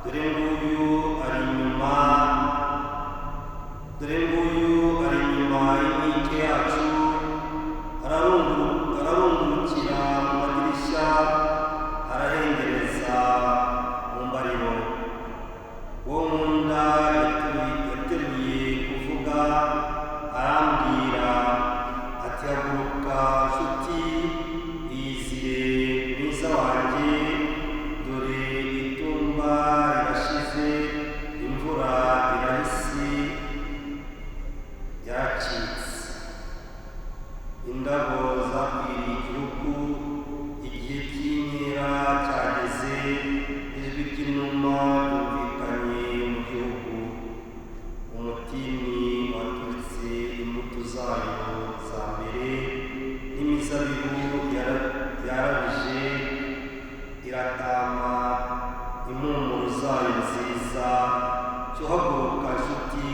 dore nguyu ari inyuma y'inkike yacu, ararungurukira mu madirishya, arahengereza mu mbariro. Uwo nkunda yateruye kuvuga, arambwira ati haguruka nshuti, iyizire mwiza wanjye, dore itumba rirashize, imvura irahise yaracitse, indabo zakwiriye igihugu, igihe cy'inkera cyageze, ijwi ry'inuma ryumvikanye mu gihugu, umutini waturitse imbuto zayo za mbere, n'imizabibu yarabije iratama impumuro zayo nziza. Cyo haguruka nshuti,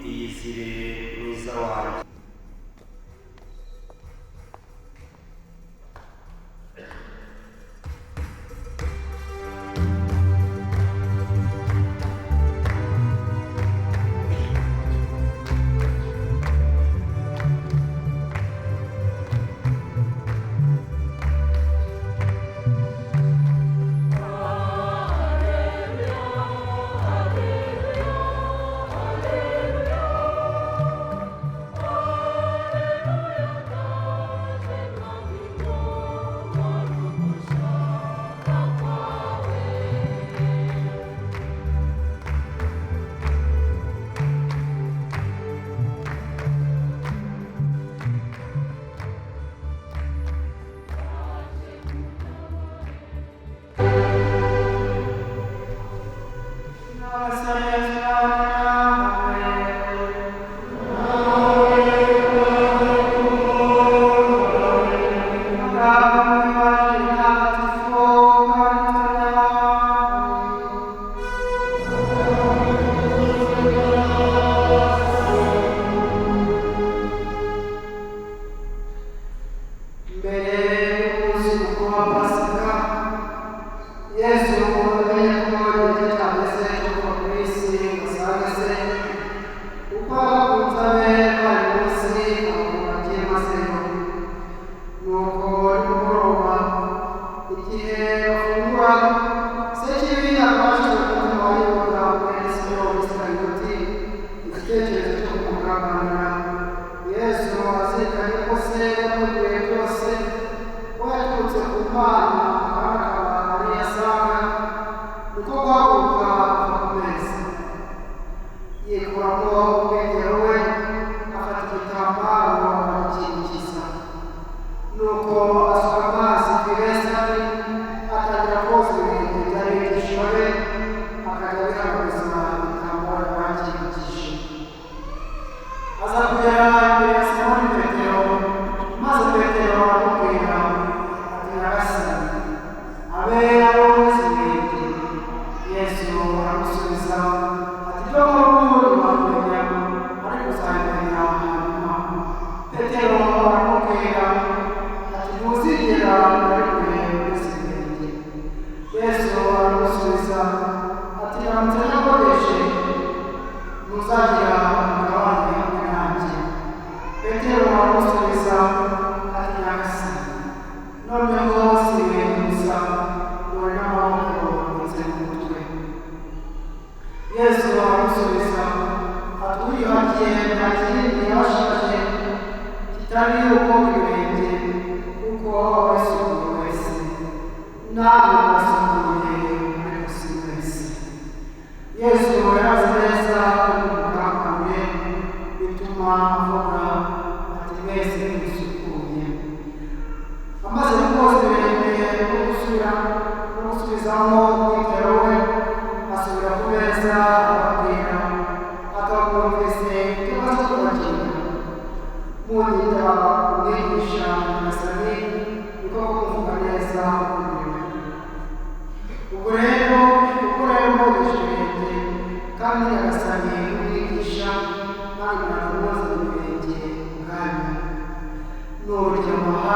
iyizire mwiza wanjye.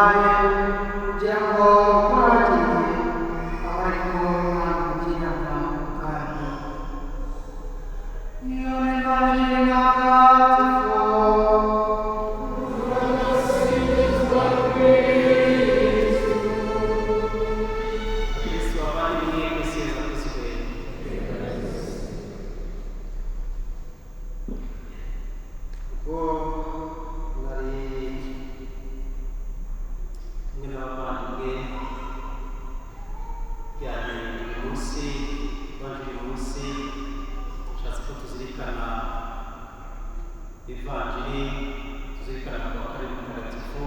kugira ngo kuba bagiye abari kubona kugira ngo munsi uyu munsi nshatse ko tuzirikana ivanjiri, tuzirikana kwa karibu mutagatifu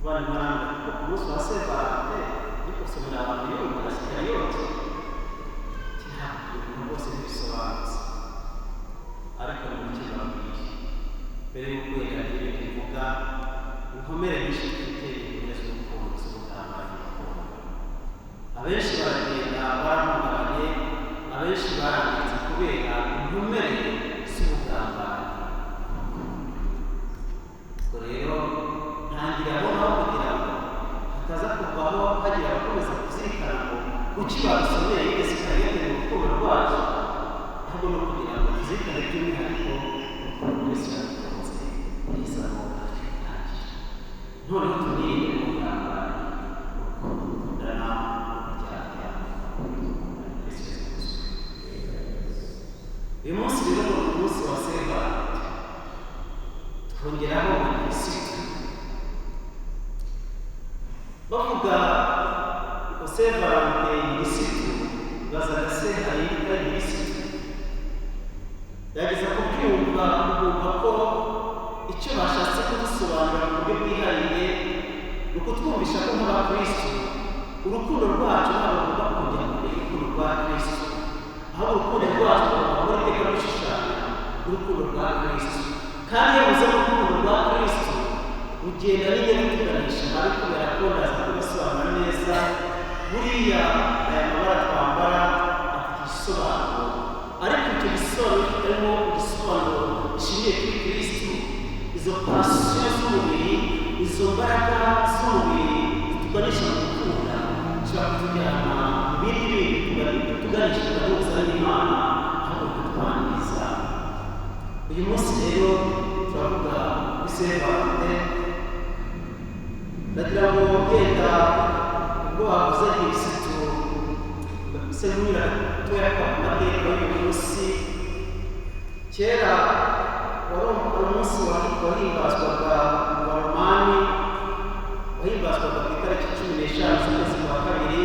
bana mwana ko ku munsi wa Sevalante ariko somera abantu yo barasigaye yote ntabwo bose bisobanutse ariko mu kibabwiye mbere yo kwera ibintu bivuga inkomere nyinshi zifite inkomere z'urukundo z'ubugambanyi. Abenshi baragenda baramugabanye, abenshi baranditse kubera inkomere z'ubugambanyi. Ubwo rero ntangira aho kugira ngo hataza kuvaho hagira abakomeza kuzirikana ngo kuki babisomeye yigeze kariyete mu rukundo rwacu, ahubwo no kugira ngo tuzirikane by'umwihariko urukundo Yesu yadukunze neza ngo atwitangira. Noneho tunirinde ubugambanyi, gukundana uyu munsi rero ni umunsi wa Sevalante, twongeraho abakirisitu bavuga ngo Sevalante nyirisitu bazaga se hayita nyirisitu. Yageza kubyumva bumva ko icyo bashatse kudusobanura mu buryo bwihariye ni ukutwumvisha ko nk'abakristu urukundo rwacu ntabwo rugomba kujya kure y'urukundo rwa Kristo, ahubwo urukundo rwacu rugomba iteka rushushanya urukundo rwa Kristo. Kandi iyo muze urukundo rwa Kristo rugenda n'ingendo tuganisha hari kubera ko ndaza kubisobanura neza. Buriya aya mabara twambara afite igisobanuro, ariko icyo gisobanuro kirimo igisobanuro gishingiye kuri Kristo. Izo pasiyo z'umubiri, izo mbaraga z'umubiri zituganisha mu gukunda zishobora kutujyana mu bindi bintu tuganisha tugahuza n'Imana aho kutwangiza. Uyu munsi rero turavuga kuri Sevalante. Ndagira ngo wenda ubwo wavuze kirisitu se nk'umwira gatoya ku mateka y'uyu munsi. Kera wari umunsi wahimbazwaga mu Baromani, wahimbazwaga ku itariki 15 z'ukwezi kwa kabiri.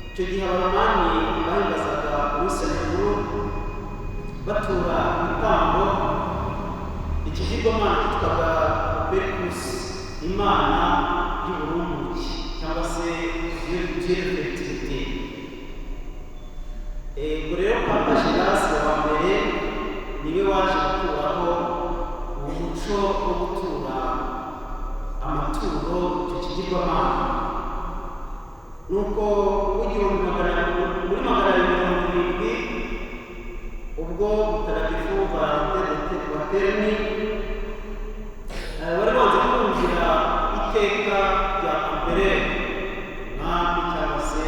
Icyo gihe Abaromani bahimbazaga umunsi mukuru batura ibitambo ikigirwamana cyitwaga Perikusi, imana y'uburumbuke cyangwa se y'ubufertilité. Ubwo rero Papa Gelasi wa mbere niwe waje gukuraho umuco wo gutura amaturo icyo kigirwamana. Nuko muri 700 ubwo mutagatifu Valante Waterni wari wanze kumvira iteka rya mbere mwami cyangwa se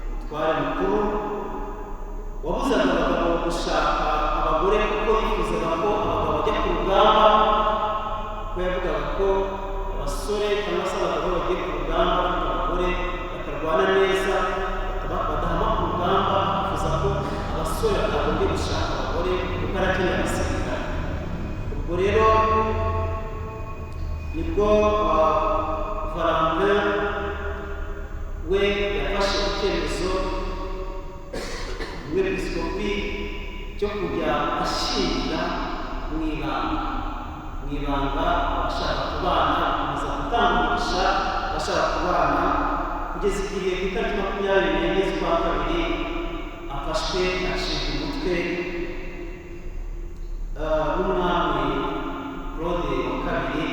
umutware mukuru wabuzaga abagabo gushaka abagore kuko yifuzaga ko abagabo bajya ku rugamba, kuko yavugaga ko abasore cyangwa se abagabo bagiye ku rugamba bafite abagore bakarwana neza badahama ku rugamba, akifuza ko abasore batagombye gushaka abagore kuko arakeneye abasirikare. Ubwo rero nibwo Valante we yafashe icyemezo umwepiskopi cyo kujya ashingira mu ibanga abashaka kubana, bakomeza gutanga umugisha abashaka kubana, kugeza igihe ku itariki 24 z'ukwa kabiri afashwe acibwa umutwe n'umwami Claude wa kabiri,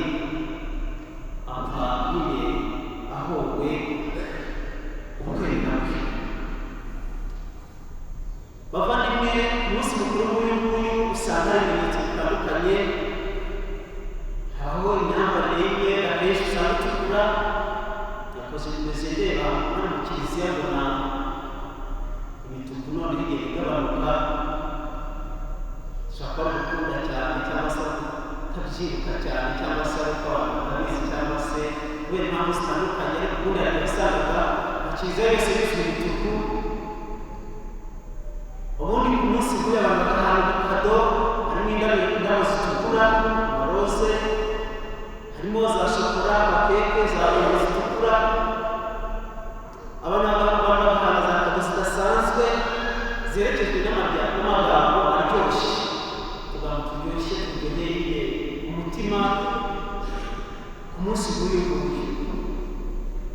apfa nyine ahowe ukwemera kwe. Bavandimwe, umunsi mukuru nk'uyu nguyu usanga hari ibimenyetso bitandukanye. Habaho imyambarire imwe akenshi usanga itukura, yakoze bimeze ndeba hano mu kiliziya mbona imituku none igenda igabanuka. Ushobora kuba gukunda cyane cyangwa se utabyibuka cyane cyangwa se ariko abantu batabizi cyangwa se kubera impamvu zitandukanye, ariko ubundi hari abasangaga mu kiliziya yose yuzuye imituku. Ubundi ku munsi nk'uyu abantu bagahabwa kado, harimo indabo zitukura, amaroze, harimo za shokora, amakeke, za roza zitukura. Abantu ziherekejwe n'amagambo aryoshye, utugambo turyoshye turyoheye umutima ku munsi w'uyu nguyu.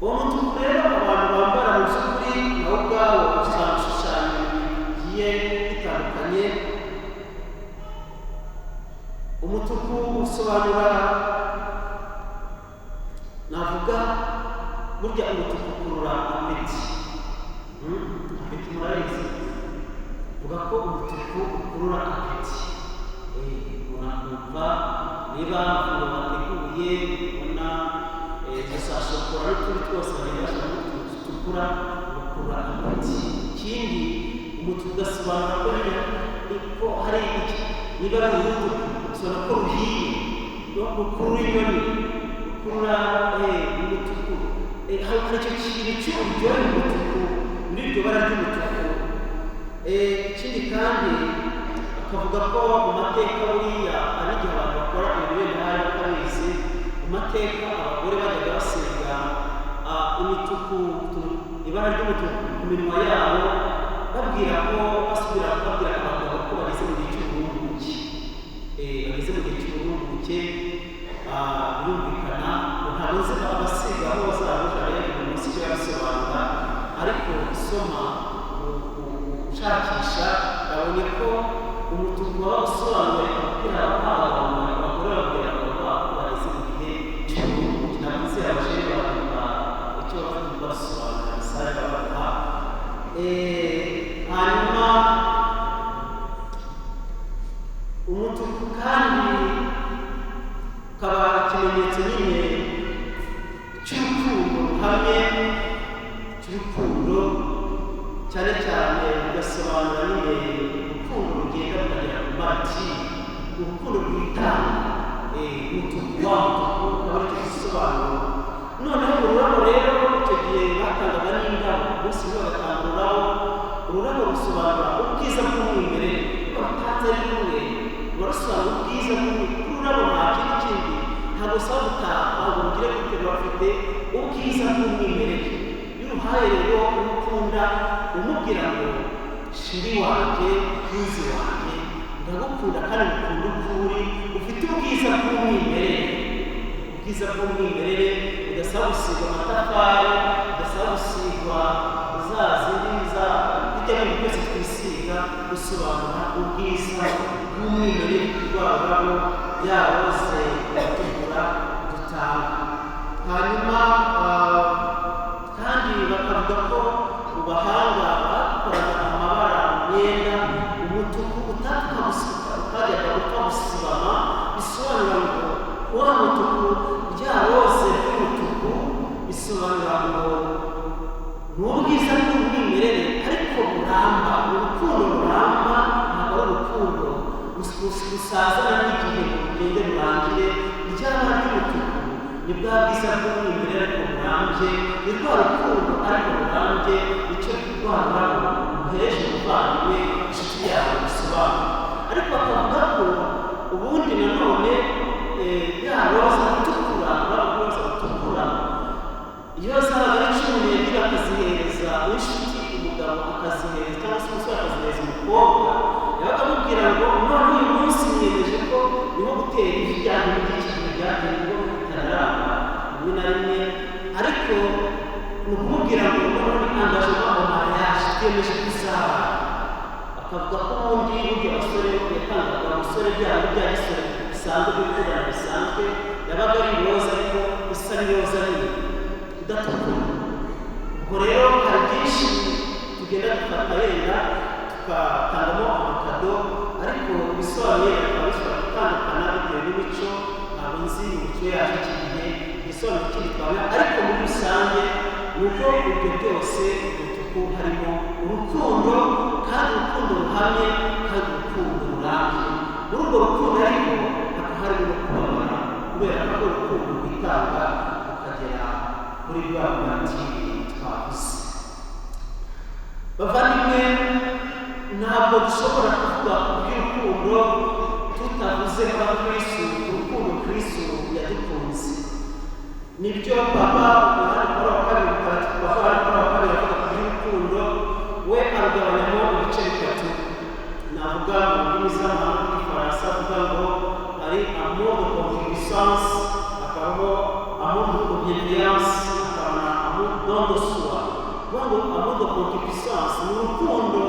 Uwo mutuku rero abantu bambara mu by'ukuri nawo ubwawo usanga ibishushanyo bigiye bitandukanye. Umutuku usobanura, navuga burya umutuku ukurura apeti. Apeti murabizi, uvuga ko umutuku ukurura apeti. Unakumva niba amafunguro bateguye ubona za shokora n'utundi twose bagenda bashyiramo utuntu dutukura ukurura apeti. Ikindi umutuku ugasobanura ko hari iki, niba ari umutuku usobanura ko ruhiye, ukurura inyoni, ukurura umutuku. Hari icyo kintu cy'uburyohe umutuku muri iryo bara ry'umutuku. Ikindi kandi akavuga ko mu mateka buriya ari igihe abantu bakora ibintu bene hano bakabizi, mu mateka abagore bajyaga basiga imituku, ibara ry'umutuku ku minwa yabo, babwira abagabo ko bageze mu gihe cy'uburumbuke. Bageze mu gihe cy'uburumbuke, birumvikana ntabwo nzi abasiga aho bazabuja rero uyu munsi icyo yabisobanura, ariko usoma ushakisha babonye ko umutuku waba usobanuye ababwira abagore babwira abagabo ko bageze mu gihe cy'uburumbuke. Ntabwo nzi abajene bavuga icyo basobanura mesaje babaha. Hanyuma umutuku kandi ukaba ikimenyetso nyine cy'urukundo ruhamye, cy'urukundo cyane cyane ugasobanura nyine urukundo rugenda rukagera ku mati, urukundo rwitanga. Umutuku wa mutuku ukaba ari cyo gisobanuro. Noneho ururabo rero icyo gihe batangaga n'indabo, umunsi umwe bagatanga ururabo rusobanura ubwiza bw'umwimerere. Iyo batanze ari rumwe barasobanura ubwiza bw'umwimerere. Ururabo nta kindi ntabwo usaba gutaha, ntabwo mugire gute, bafite ubwiza bw'umwimerere. Iyo uruhaye rero umukunda umubwira ngo shiri wanjye, mukunzi wanjye, ndagukunda kandi ngukunda uko uri, ufite ubwiza bw'umwimerere. Ubwiza bw'umwimerere udasaba gusigwa amatafari, udasaba gusigwa za zindi bijya mu byose twisiga, gusobanura ubwiza bw'umwimerere rwa rurabo yaroze atukura dutanga. Hanyuma kandi bakavuga ko mu bahanga bakoraga amabara mu myenda, umutuku utajyaga gupfa gusibama, bisobanura ngo wa mutuku rya roze ry'umutuku bisobanura ngo ni ubwiza bw'umwimerere ariko buramba, urukundo ruramba, ntabwo ari urukundo rusazana n'igihe ngo rugende rurangire. Iryaba ry'umutuku ni bwa bwiza bw'umwimerere ariko burambye, ni rwa rukundo ariko burambye, icyo rwa rurabo ruhereje umuvandimwe inshuti yawe bisobanura. Ariko bakavuga ko ubundi nanone ya roza itukura, ururabo rwose rutukura, iyo zabaga ari cumi n'ebyiri akazihereza inshuti umugabo, akazihereza cyangwa se umusore akazihereza umukobwa, yabaga amubwira ngo none uyu munsi mwiyemeje ko niho gutera ivi ryanyu by'iki gihe byateye ngo bitararamba rimwe na rimwe, ariko ni ukumubwira ngo none angajemo amariage twiyemeje kuzaba. Bakavuga ko ubundi burya abasore yatangaga umusore byabo bya gisore bisanzwe by'ukundana bisanzwe, yabaga ari iroza ariko isa n'iroza nini idatukura. Ubwo rero hari byinshi tugenda dufata yenda tugatangamo amakado, ariko ibisobanuye bikaba bishobora gutandukana bitewe n'imico. Ntabwo nzi imico yacu iki gihe igisobanuro kindi twabona, ariko muri rusange ni uko ibyo byose umutuku harimo urukundo, kandi urukundo ruhamye, kandi urukundo rurambye. Muri urwo rukundo ariko hakaba harimo no kubabara, kubera ko urukundo rwitanga rukagera muri rwa bwati twavuze. Bavandimwe, ntabwo dushobora kuvuga ku by'urukundo tutavuze kwa Kristo, urukundo Kristo yadukunze. Nibyo Papa Yohani Pawulo wa kabiri avuga ku by'urukundo, we arugabanyamo ibice bitatu. Navuga mu ndimi z'amahanga n'igifaransa avuga ngo ari amour de concupiscence, hakabaho amour de bienveillance, hakaba na amour don de soi. Kuvuga ngo amour de concupiscence ni urukundo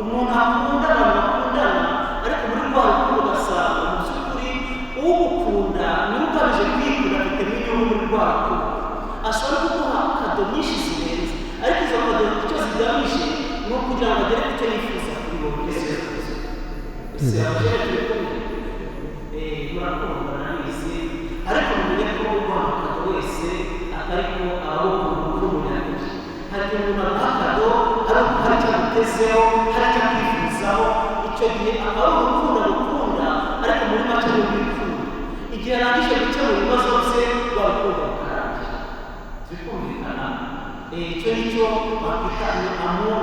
umuntu akunda, abantu bakundana, ariko muri rwa rukundo ugasanga mu by'ukuri ugukunda niwe ugamije kwikunda, afite n'inyungu muri rwa rukundo. Ashobora kuguha kado nyinshi zirenze, ariko izo kado icyo zigamije ni ukugira ngo agere ku cyo yifuza kuri wowe. Ese abajene turikumwe murakundana nabizi, ariko mumenye ko uguha kado wese atari ko abawukunda urukundo nyakuri. Hari igihe umuntu aguha kado hari icyo agutezeho, hari icyo akwifuzaho, icyo gihe akaba ari urukundo agukunda, ariko muri make ni urw'urukundo. Igihe arangije gukemura ibibazo bye, rwa rukundo rukarangira. Turikumvikana? Icyo nicyo bakwita ni amour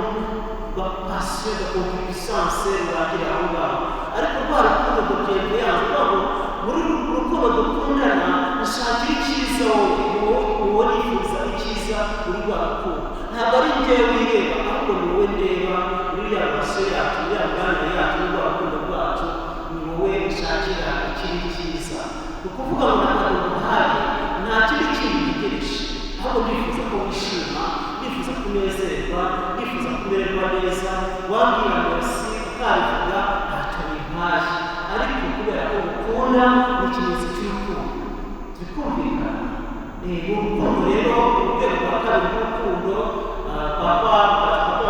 de passion de concupiscence rurangira aho ngaho. Ariko rwa rukundo dukende yanze ngo muri rukundo dukundana ushakira icyiza wowe nifuza icyiza muri rwa rukundo. Ntabwo ari njyewe wireba, ahubwo ni wowe ndeba muri ya maso yacu, muri ya mibanire yacu, muri rwa rukundo rwacu, ni wowe ushakira ikindi cyiza. Ni ukuvuga ngo ntabwo umuhaye nta kindi kintu gitegereje, ahubwo ndifuza ko wishima, ndifuza kunezerwa, ndifuza kumererwa neza, wambwira merci ukabivuga ntacyo bimpaye, ariko kubera ko ukunda ni ikimenyetso cy'urukundo. Turikumvikana? Urukundo rero urwego rwa kabiri rw'urukundo, papa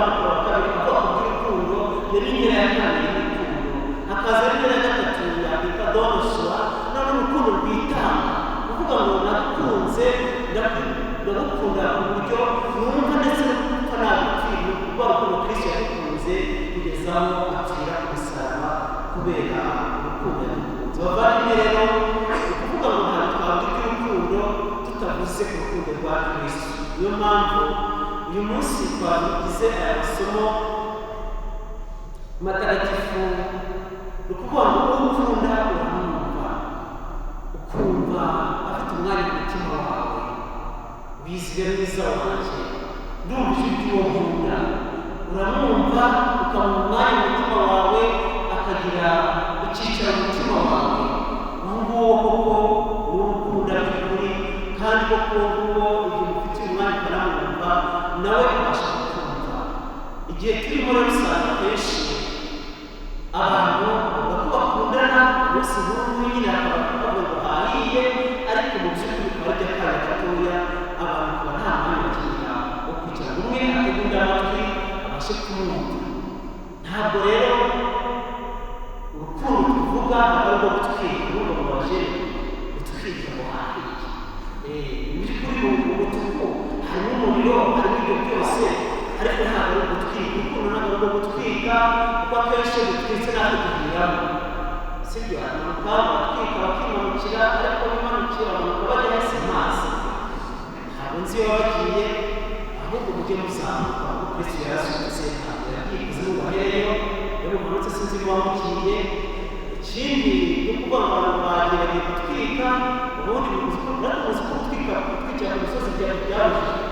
ariko wa kabiri avuga ku by'urukundo, iyo ni intera ya kabiri y'urukundo. Hakaza intera ya gatatu yakwita don de soi, none urukundo rwitanga. Kuvuga ngo nakunze ndagukunda ku buryo numva ndetse ko nagupfira, kuko urukundo Kristo yadukunze kugeza aho apfira ku musaraba kubera urukundo yadukunze. Bavandimwe rero, ni ukuvuga ngo ntabwo twavuga iby'urukundo tutavuze ku rukundo rwa Kristo. Niyo mpamvu uyu munsi twagize aya masomo matagatifu. Ni ukuvuga ngo ukunda uramwumva, ukumva afite umwanya mu mutima wawe, wizwe mwiza wanjye, ndumva ijwi ry'uwo nkunda. Uramwumva ukamuha umwanya mu mutima wawe, akagira icyicaro mu mutima wawe. Uwo nguwo koko uwo ukunda by'ukuri, kandi koko uwo nguwo igihe ufitiye umwanya ukanamwumva, nawe abasha kukumva. Igihe turimo rero usanga kenshi abantu bavuga ko bakundana, bose nk'ubu nyine akaba bavuga ngo hahiye, ariko mu by'ukuri bikaba ari iby'akanya gatoya, abantu bakaba nta mwanya bakenera wo kwicara umwe ategunda amatwi abashe kumwumva. Ntabwo rero urukundo tuvuga ntabwo ari urwo gutwika, urwo mu bajene gutwika ngo hahiye. Mu by'ukuri mu mutuku harimo umuriro, harimo ibyo byose, ariko ntabwo ari ugutwika. Urukundo ntabwo ari urwo gutwika, kuko akenshi iyo dutwitse natwe duhiramo. Sibyo? Hamanuka baratwika bakimanukira, ariko bimanukira bamanuka bajya hasi mazi. Ntabwo nzi iyo bagiye, ahubwo mujye muzamuka, kuko Kristo yarazutse, ntabwo yagiye ikuzimu ngo ahereyo, iyo mumanutse sinzi iyo wamugiye. Ikindi ni ukuvuga ngo abantu bagiye gutwika, ubundi muzi ko gutwikira ku misozi byabujijwe.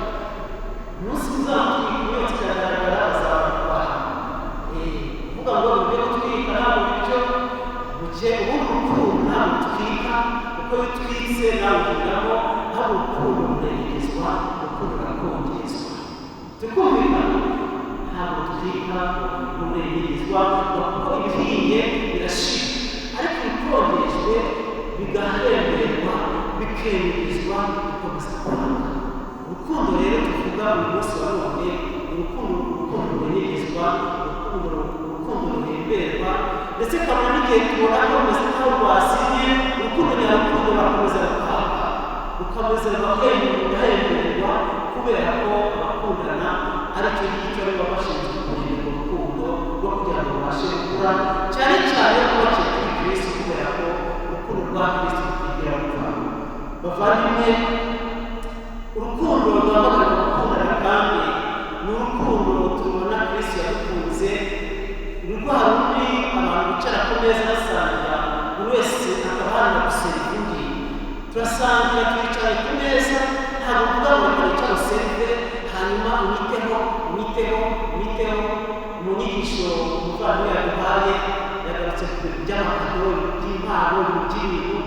Umunsi muzamutwika imyotsi ikagaragara, bazamukubaha. Kuvuga ngo mujye gutwika ntabwo bityo, mugihe ubundi urukundo ntabwo rutwika, kuko iyo utwitse nawe ugeramo, ntabwo urukundo ruregerezwa, urukundo rurakongezwa. Tukumvikana? Ntabwo rutwika, urukundo ruregerezwa, kuko ibihiye birashira, ariko ibikongejwe bigahemberwa, bikemerezwa, bikomeza kwanga. Urukundo rero tuvuga uyu munsi wa none, urukundo ruregerezwa, urukundo ruhemberwa, ndetse kabona n'igihe tubona ko rumeze nk'aho rwazimye, urukundo nyarukundo barakomeza rukaga, rukomeza rugahemberwa, kubera ko abakundana ari cyo ngicyo aribo bashinzwe kurinda urwo rukundo rwo kugira ngo babashe gukura, cyane cyane ko bakiri kuri Kristo, kubera ko urukundo rwa Kristo rutigira gupfa. Bavandimwe, urukundo rwamaganira gukundana kandi ni urukundo tubona Kristo yadukunze. Ni rwa rundi abantu bicara ku meza basangira, buri wese akaba aharanira guseriva undi. Turasangira, twicaye ku meza, ntabwo uvuga ngo reka wicare userive, hanyuma unyiteho nyigisho umuvandimwe yaduhaye yagarutse ku bintu by'amakado, by'impano, by'ibintu,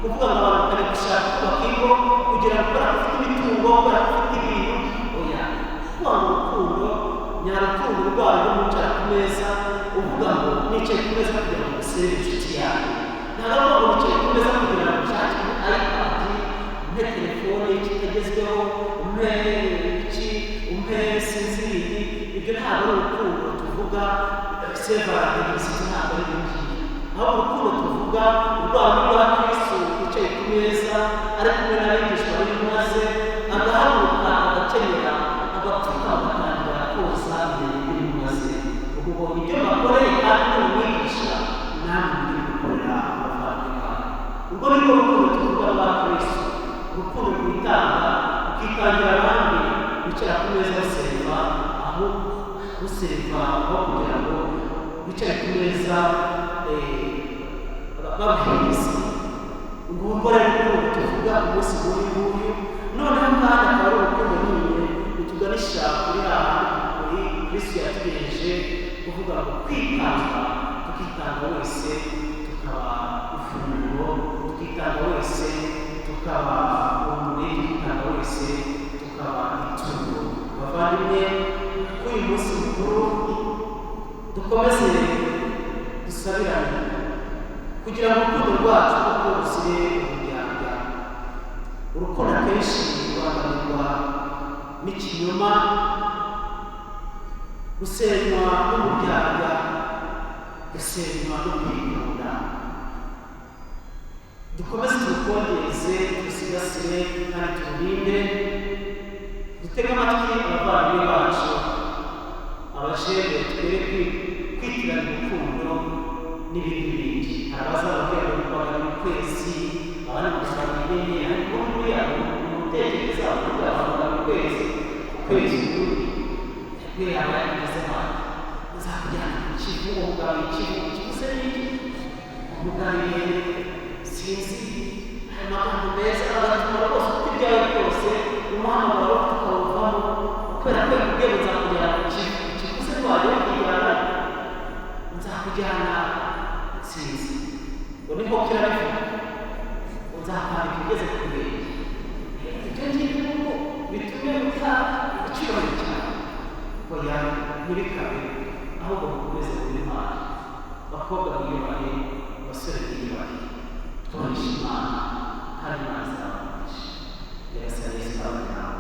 kuvuga ngo abantu bakajya gushaka kubaka ingo kugira ngo barafite imitungo, barafite ibintu. Oya, kuvuga ngo urukundo nyarukundo rwayo rumucara ku meza, uvuga ngo nicaye ku meza kugira ngo usebe inshuti yawe. Ntabwo ngo nicaye ku meza kugira ngo ushake iPad, umpe telefone kitagezweho, umpe umpe sinzi ibindi. Ibyo ntabwo ari urukundo tuvuga. Sevarante n'ibisiti ntabwo ari ibyo. Aho urukundo tuvuga urwanda rwa Kristo yicaye ku meza ari kumwe n'abigishwa be, maze agahaguruka agakenyera agapfuka agatangira koza imbere maze ubwo ibyo bakoreye kandi umwigisha namwe muri gukorera abavandimwe bawe. Urwo ni rwo rukundo tuvuga rwa Kristo, urukundo rwitanga ukitangira abandi wicara ku meza baseriva, aho useriva aho kugira ngo wicare ku meza babwiriza. Ngurwo rero urukundo tuvuga umunsi nguyu. Noneho kandi akaba ari urukundo nyine rutuganisha kuri kuri Kristo yatugejeje, kuvuga ngo kwitanga, tukitanga wese tukaba ifunguro, tukitanga wese tukaba umubiri, tukitanga wese tukaba itungo. Bavandimwe, kuri uyu munsi mukuru dukomeze dusabirane kugira ngo urukundo rwacu kuko rusire uburyarya. Urukundo akenshi rwaganirwa n'ikinyoma, rusenywa n'uburyarya, rusenywa no kwikunda. Dukomeze turukongeze, dusigasire kandi tururinde. Dutege amatwi abavandimwe bacu, abajene twere kwitiranya urukundo n'ibindi bindi. Abazababwira ngo bagana ukwezi, abandi gusanga inyenyeri, ariko muri yabo umutekereza uvuga bagana ukwezi ukundi yabwiye abayageze hano nzakujyana ku kivu, umugabo ikivu kivuze n'iki, umugabo sinzi aya magambo meza agatuma rwose uko ibyawe byose umuhamagaro tukawuvamo, kubera ko yakubwiye ngo nzakujyana ku kivu kivuze wajya kujyana, nzakujyana sinzi ngo ni nk'uko irabivuga ngo nzakwambika ugeze ku birenge. Ibyo ngibyo bitume uta icyubahiro cyawe. Oya, ntibikabe, ahubwo mukomeze kuba Imana. Bakobwa mwiyubahe, basore mwiyubahe, tubahishe Imana kandi Imana izabahisha. Nyagasani Yesu abanyama.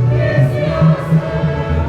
Gracias.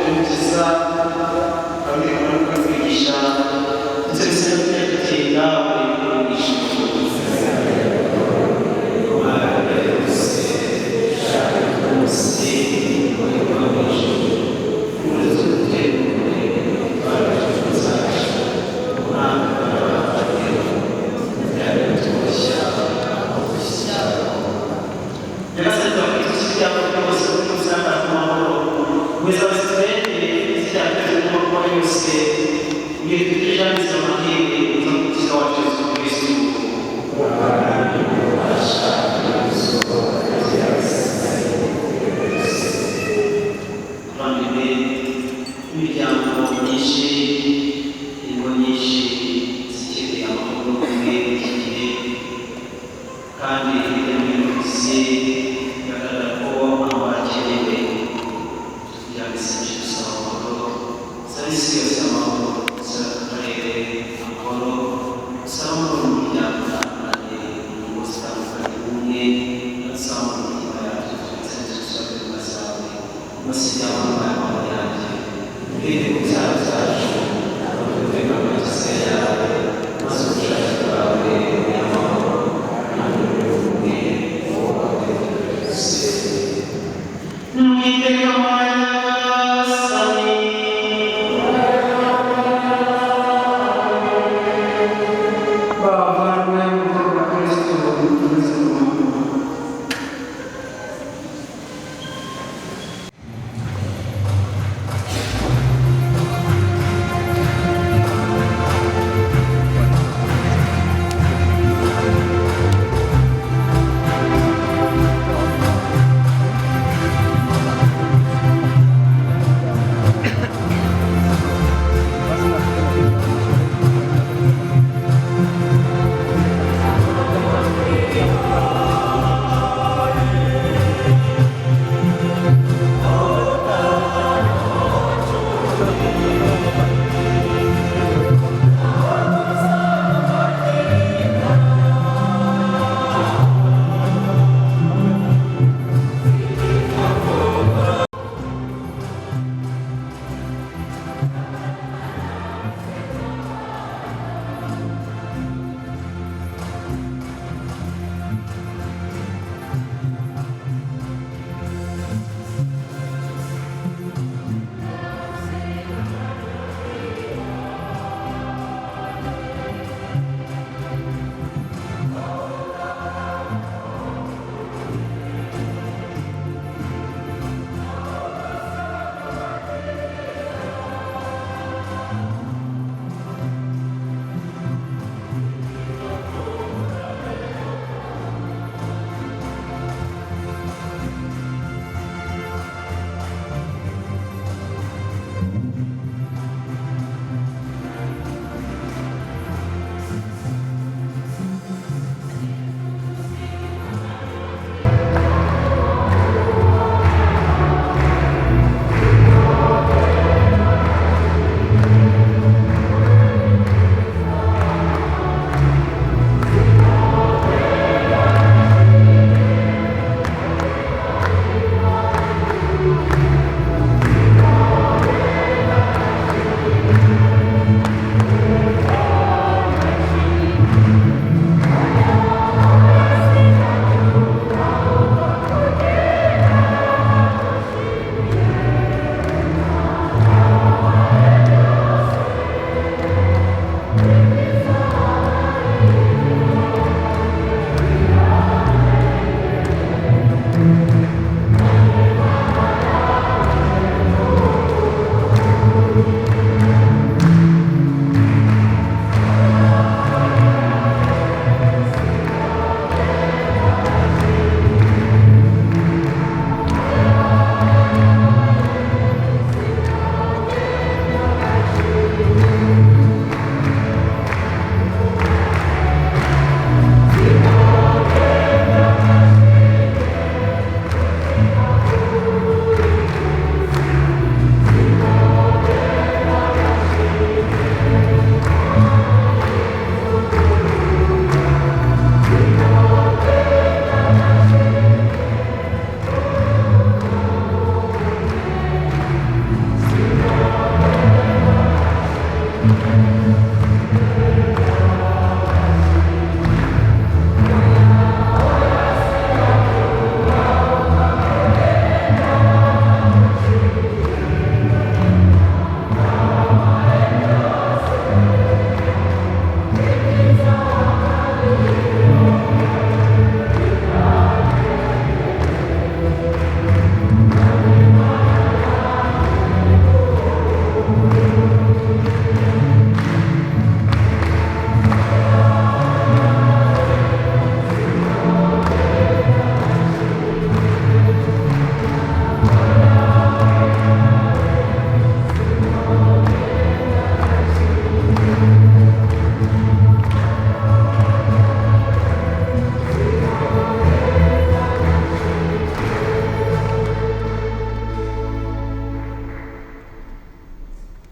kumukiza kandi kwigisha ndetse n'ibyo nawe kwigisha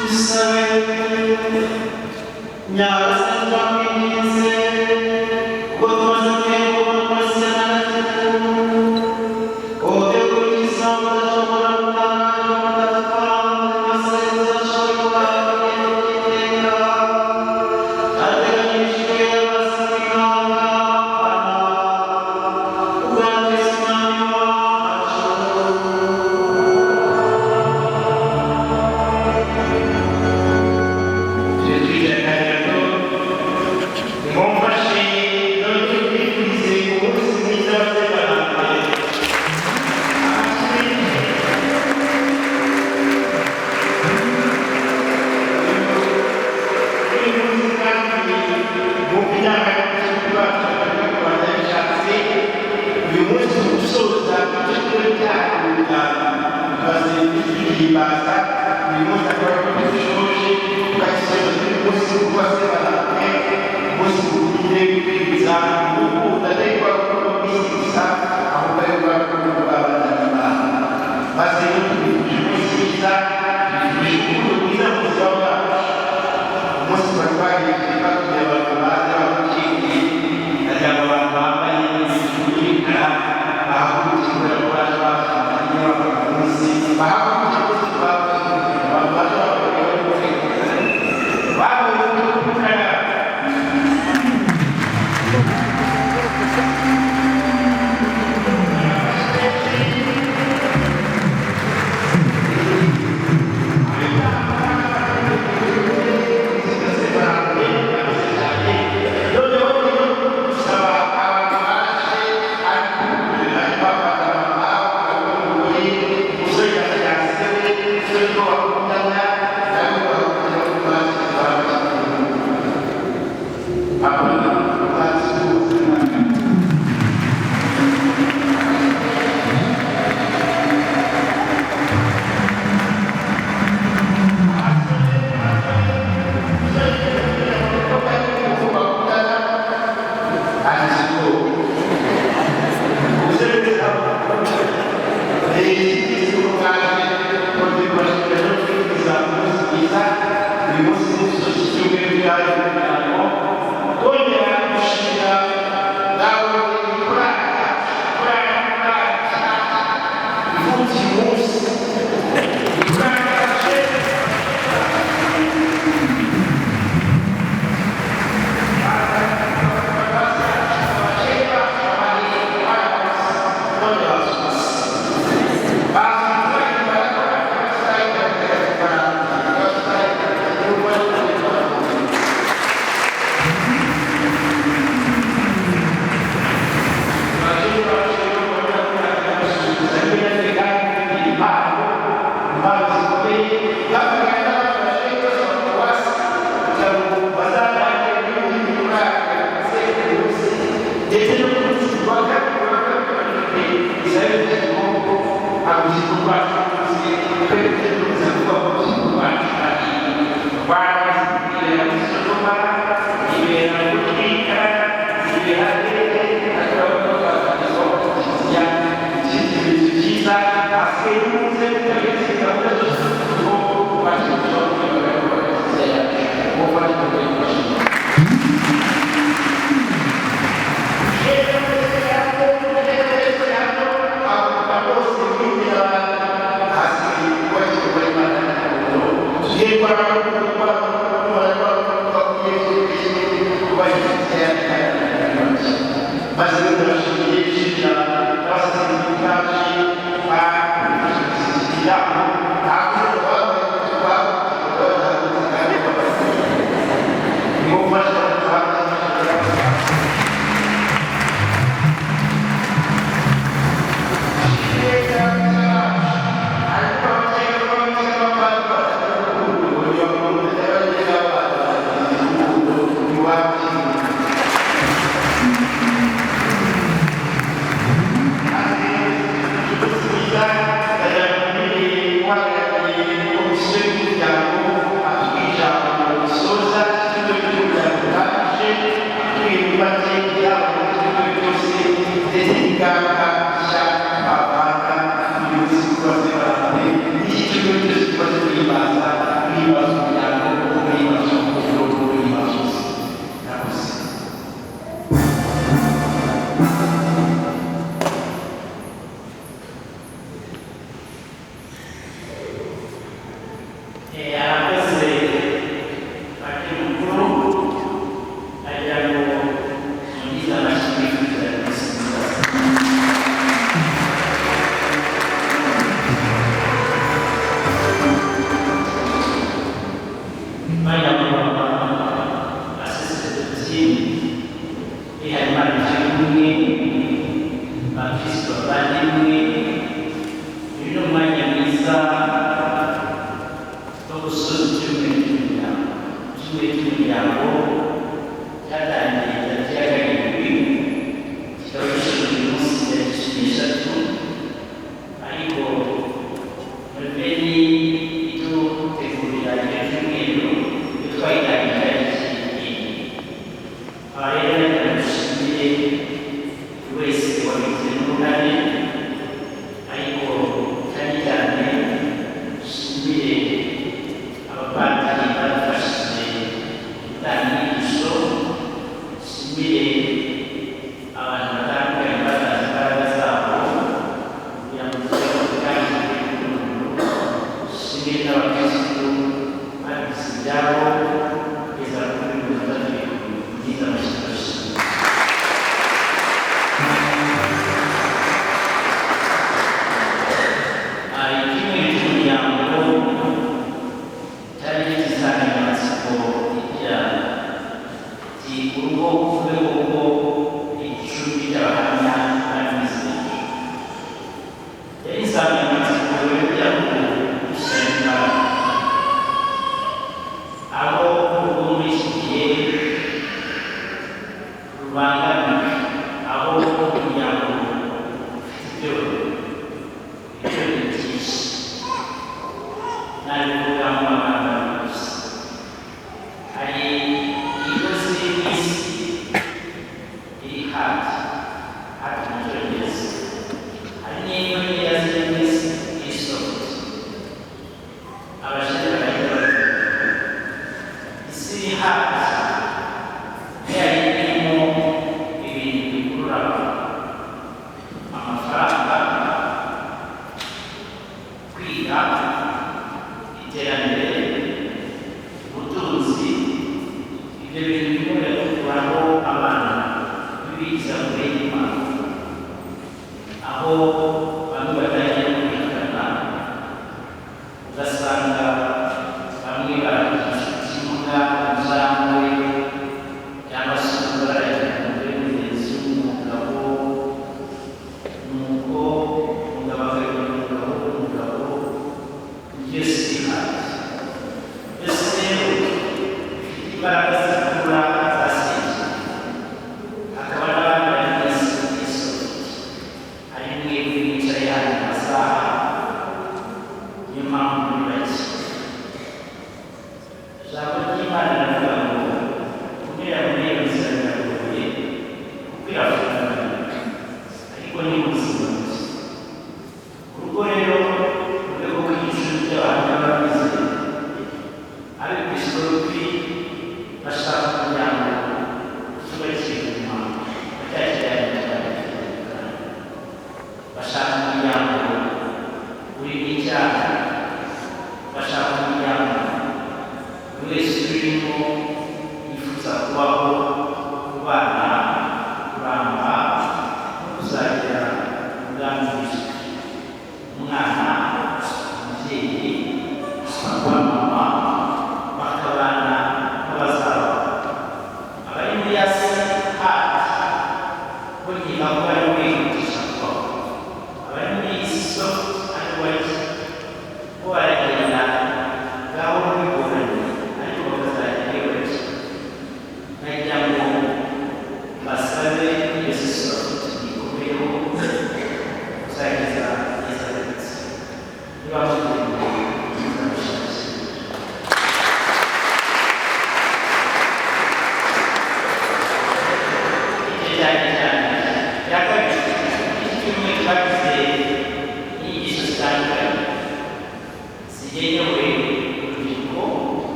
Gracias. Arakoze ati mukuru agira ngo mugize amashyi kwifuza gusiza Maya mama asesetse ihari cyumwe bakristo bandimwe bino mwanya mwiza no gusoza cy'umuryango cyatangiye tariki ya karindwi kikaba gishinzwe uyu munsi tariki eshatu ariko Reveni idutegurira icyo cyumweru twayitangira tariki aha rero reka dushimire buri wese wabigizemo uruhare ariko cyane cyane dushimire abapadiri badufashije gutanga inyigisho dushimire abantu batandukanye batanze imbaraga zabo kugira ngo tugere ku bwahirwe bw'umuntu dushimire n'abakirisitu bagize ibyabo kugeza kuri buri gatatu kugize amashanyarazi icyumweru cy'umuryango cyari gifite insanganyamatsiko igira iti urugo rube urugo igicumbi cy'abahamya b'abizera yari insanganyamatsiko yongera gushyira imbaraga aho urugo muri iki gihe rubangamiwe aho umuryango ufite ibyo byinshi nabivuga mu magambo gusa hari imigozi y'isi iri hafi mu cyongereza hari n'inkoni yazanye mu isi y'isoko abashinzwe bahita bavuga isi iri hafi yari irimo ibintu bikurura amafaranga kwiga iterambere ubutunzi ibyo bintu bikomeye gukuraho abana bibiza kure y'Imana aho bamwe batangiye kwihakana ugasanga bamwe baragisha ikimuga injangwe cyangwa se umugaragira umugore mugenzi w'umugabo nuko umugabo akabona umugabo w'umugabo byose bihaye byose rero bifite imbaraga zikura zasinze hakaba n'abandi bari mu isi y'isoko hari mwebwe mwicaye hano mu masaha niyo mpamvu muri bake ijambo ry'Imana riravuga ngo kunyura muri iyo nzira biragoye kuko irafungana ariko ni ubuzima buke urugo rero mu rwego rw'igicumbi cy'abahamya b'abizera abigishwa b'ukuri bashaka kugira ngo tubakire inyuma bacyakiranye cyane bashaka umuryango urimo icyaha bashaka umuryango buri wese urimo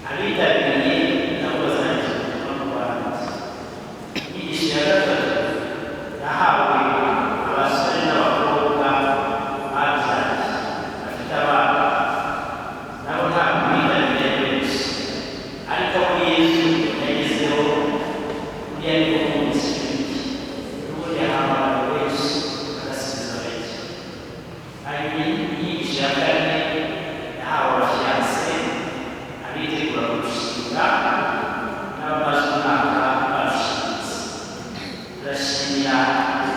abitabiriye nabo bazanishwa mu Rwanda. Inyigisho ya gatatu yahawe abasore n'abakobwa babyaye bafite abana, nabo ntabwo bitabiriye benshi, ariko aho Yesu yagezeho uriya ni wo munsi w'ibiki n'ubundi yahamagara benshi agasubiza bake. Hanyuma inyigisho ya kane yahawe abafiyanse, abitegura kurushinga n'abamaze umwaka barushinze. Turashimira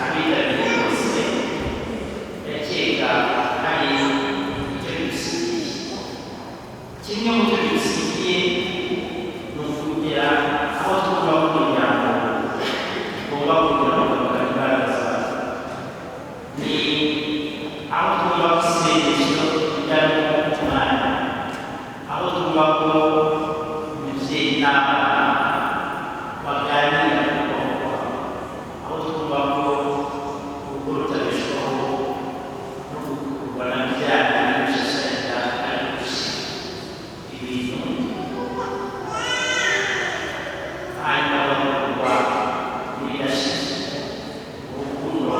abitabiriye bose, ndakeka hari icyo bidusigiye. Kimwe mu byo bidusigiye ni ukugera aho twumva ko umuryango ugomba kugira ngo ugabane imbaraga zawo. Ni aho twumva ko isengesho rijyana n'umwana, aho twumva ko umubyeyi n'abana baganira ku bwonko, aho twumva ko urugo rutabeshwaho no kurwana ibyaha n'ibishishanya ari gushira ibintu, hanyuma bagakorwa n'ibidashize, urukundo,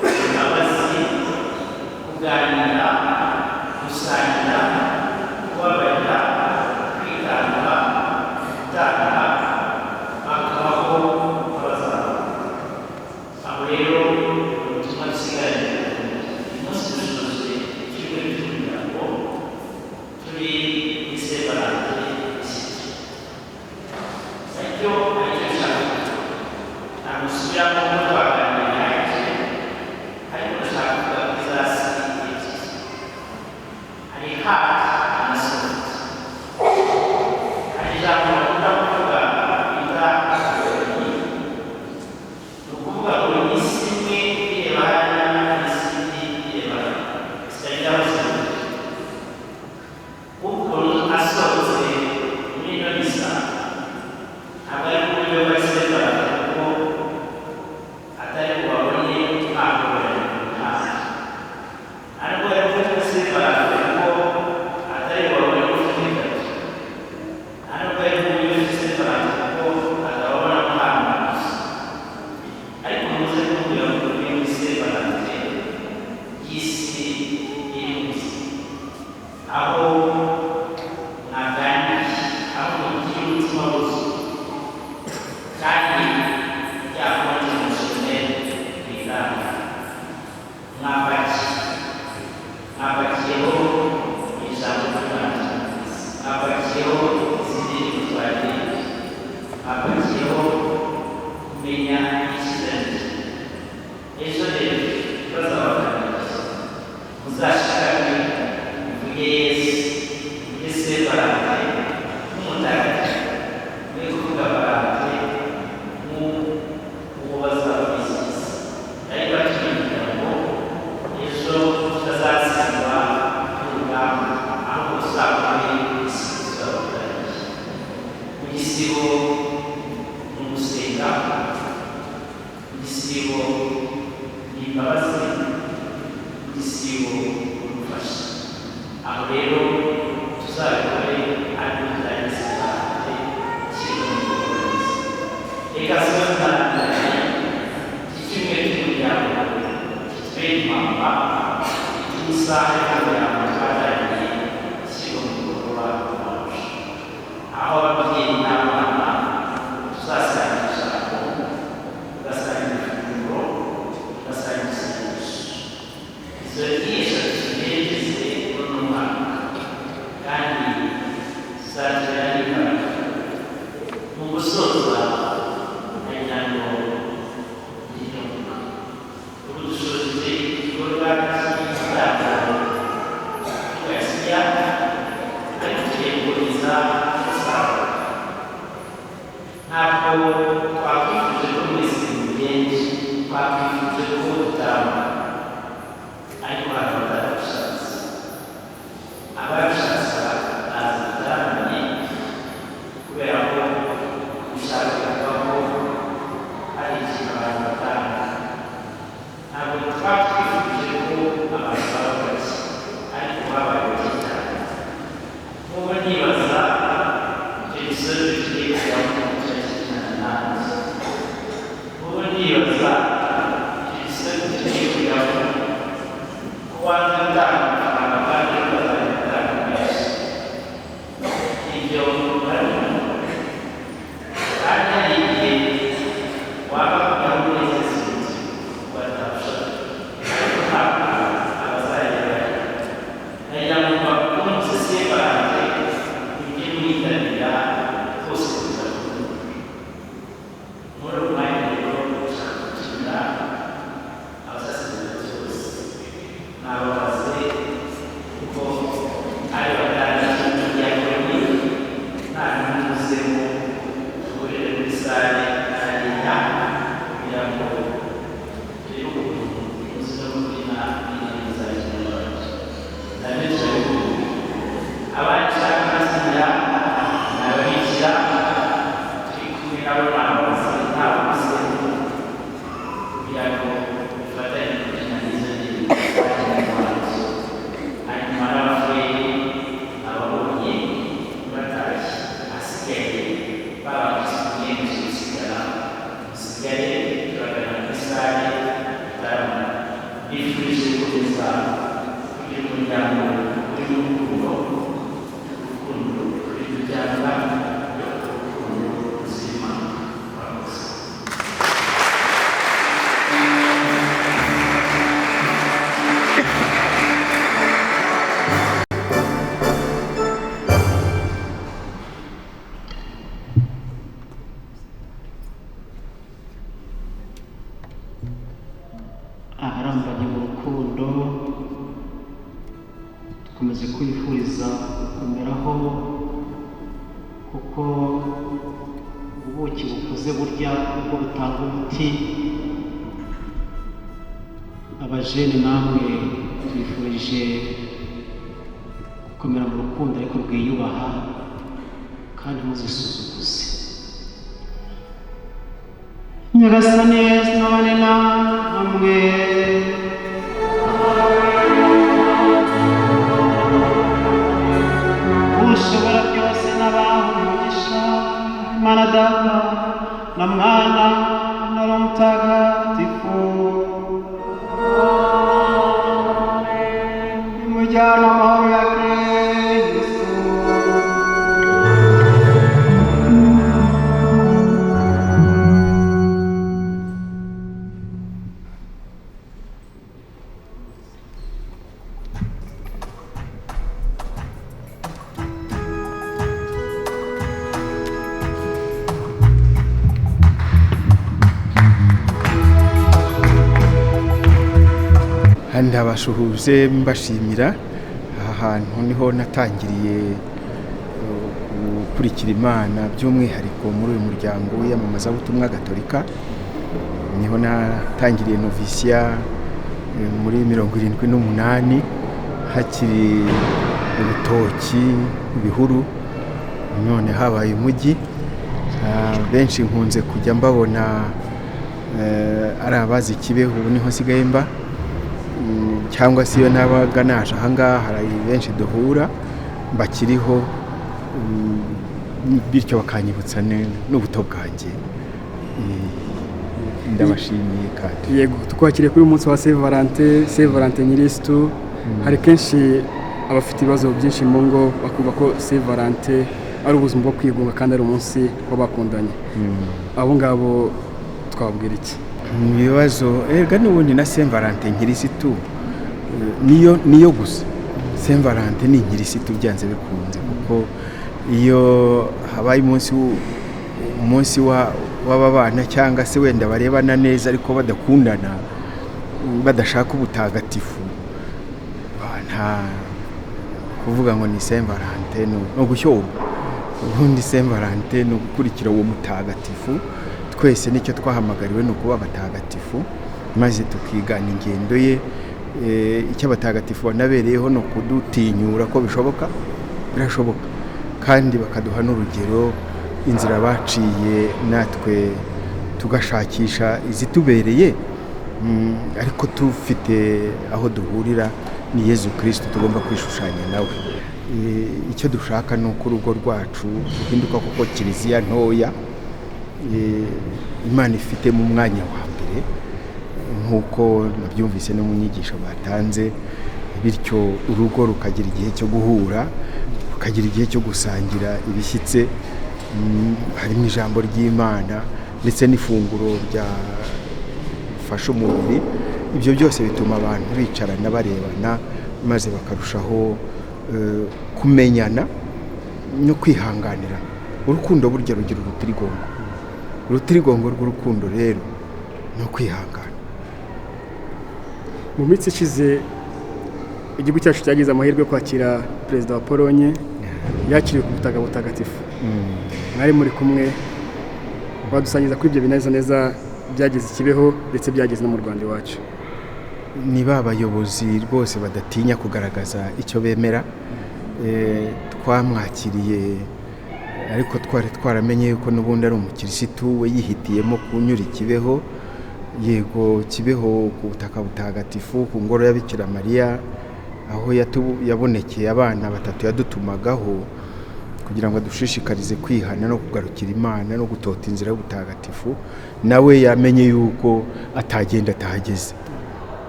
imbabazi, kuganira, gusangira, kubabarira, kwitanga, gutanga, bakabaho abazaba. Aho rero ubutumwa dusigaje uyu munsi dusoje icyumweru cy'umuryango, turi muri Saint-Valentin Institute. Aricyo nshaka ntabwo nsubiramo ko twaganiriye hahise, ariko ndashaka kuvuga ko izasiga ebyiri. Hari heart na soul. Hari ijambo bakunda kuvuga bita akabariro, ni ukuvuga ngo ni isi imwe ireba hariya n'isi indi ireba zitagira aho zihurira. Ukuntu asohotse muri ino misa ntabwo ari ku buryo bwa Saint-Valentin, kuko atari bubabone ntakorera ntazi, ariko yari ufite Saint-Valentin kuko atari bubabone ufite itatu, ariko yari ku buryo ufite Saint-Valentin kuko atababona ntahantu gusa. Ariko muze kumubwira ngo turi muri Saint-Valentin y'isi iri mu isi, aho mwaganiriye, aho mugira umutima wuzuye kandi byakonje emotionnel bizana. Mwapakiyeho ijambo ry'Imana, mwapakiyeho izindi mitwarire, mwapakiyeho kumenya ikizaza. Ejo rero bazabaganiriza, muzashikame muvuge Yesu, muvuge Saint-Valentin nk'umutagatifu, mwe kuvuga Valentin nk'uwo bazabwizihiza. Ariko batubwira ngo ejo tutazasindwa n'urugamba, aho uzaba uri igisibo uzabutariye. Mu gisibo ni ugusenga, mu gisibo ni imbabazi, mu gisibo ni ugufasha. Aho rero tuzabikore ariko tutagize cyane kiri mu bworozi. Reka siba tutandukanye icyumweru cy'umuryango kitubere impamba, isaha y'umuryango twatangiye ishyirwa mu bikorwa wacu, aho ababyeyi n'abana tuzasangira ijambo, tugasangira ifunguro, tugasangira isengesho. Izo nyigisho tuziherekeze kuri uno mwaka kandi zizatugirira n'imbaraga. Mu gusoza nagira ngo ntinyuka ubu dushoje igikorwa cy'ibyago twasiya, ariko tugiye gukomeza gusaba. Ntabwo twakwifuje ko mwese mugenzi, twakwifuje ko dutamba, ariko hari abatabishatse. Ababishatse baza gutaramanye kubera ko bishaka ko hari ikintu abantu batanga. Ntabwo twakwifuje ko abantu baba bake, ariko babaye bake cyane. Nk'ubu nibaza kwifuriza kugira umuryango w'urukundo rw'ibijyana urukundo ruzima rwakoze. aharambanye mu rukundo dukomeze kwifuriza gukomeraho, kuko ubuki bukuze burya ubwo butanga umuti. Abajene namwe tubifurije gukomera mu rukundo ariko rwiyubaha kandi muzisuzuguze. Nyagasani nabane namwe. Ushobora byose n'abaha umugisha, Imana Data na Mwana na Roho Mutagatifu. Nimujyane amahoro ya Kristo. Ndabashuhuje mbashimira. Aha hantu niho natangiriye gukurikira Imana by'umwihariko muri uyu muryango w'iyamamazabutumwa gatolika. Niho natangiriye novisiya muri 78 hakiri urutoki ibihuru, none habaye umujyi. Benshi nkunze kujya mbabona ari abazi Kibeho, ubu niho nsigaye mba, cyangwa se iyo nabaga naje ahangaha hari benshi duhura bakiriho, bityo bakanyibutsa n'ubuto bwanjye. Ndabashimiye kandi. Yego, tukwakiriye kuri umunsi wa Saint Valentin nyirisitu. Hari kenshi abafite ibibazo byinshi mu ngo bakumva ko Saint Valentin ari ubuzima bwo kwigunga kandi ari umunsi w'abakundanye. Abo ngabo twababwira iki? Ibibazo erega n'ubundi na Saint Valentin nyirisitu niyo gusa. Saint Valentin ni nyirisitu byanze bikunze, kuko iyo habaye umunsi w'ababana cyangwa se wenda barebana neza ariko badakundana, badashaka ubutagatifu, nta kuvuga ngo ni Saint Valentin no gushyoma. Ubundi Saint Valentin no gukurikira uwo mutagatifu. Twese nicyo twahamagariwe no kuba abatagatifu, maze tukigana ingendo ye. Icyo abatagatifu banabereyeho no kudutinyura ko bishoboka, birashoboka, kandi bakaduha n'urugero inzira baciye, natwe tugashakisha izitubereye, ariko tufite aho duhurira ni Yezu Kristo, tugomba kwishushanya nawe. Icyo dushaka ni uko urugo rwacu ruhinduka kuko kiliziya ntoya Imana ifite mu mwanya wa mbere, nk'uko nabyumvise no mu nyigisho batanze, bityo urugo rukagira igihe cyo guhura, rukagira igihe cyo gusangira ibishyitse, harimo ijambo ry'Imana ndetse n'ifunguro ryafasha umubiri. Ibyo byose bituma abantu bicarana barebana, maze bakarushaho kumenyana no kwihanganira. Urukundo burya rugira urutirigongo rw'urukundo rero no kwihangana. Mu minsi ishize igihugu cyacu cyagize amahirwe yo kwakira perezida wa Polonye, yakiriwe ku butaka butagatifu. Mwari muri kumwe, badusangiza kuri ibyo bineza neza byageze Kibeho ndetse byageze no mu Rwanda iwacu. Ni babayobozi rwose badatinya kugaragaza icyo bemera. Twamwakiriye, ariko twari twaramenye yuko n'ubundi ari umukirisitu we yihitiyemo kunyura Kibeho. Yego, Kibeho ku butaka butagatifu, ku ngoro ya Bikira Mariya, aho yabonekeye abana batatu yadutumagaho kugira ngo adushishikarize kwihana no kugarukira Imana no gutota inzira y'ubutagatifu. Nawe yamenye yuko atagenda atahageze,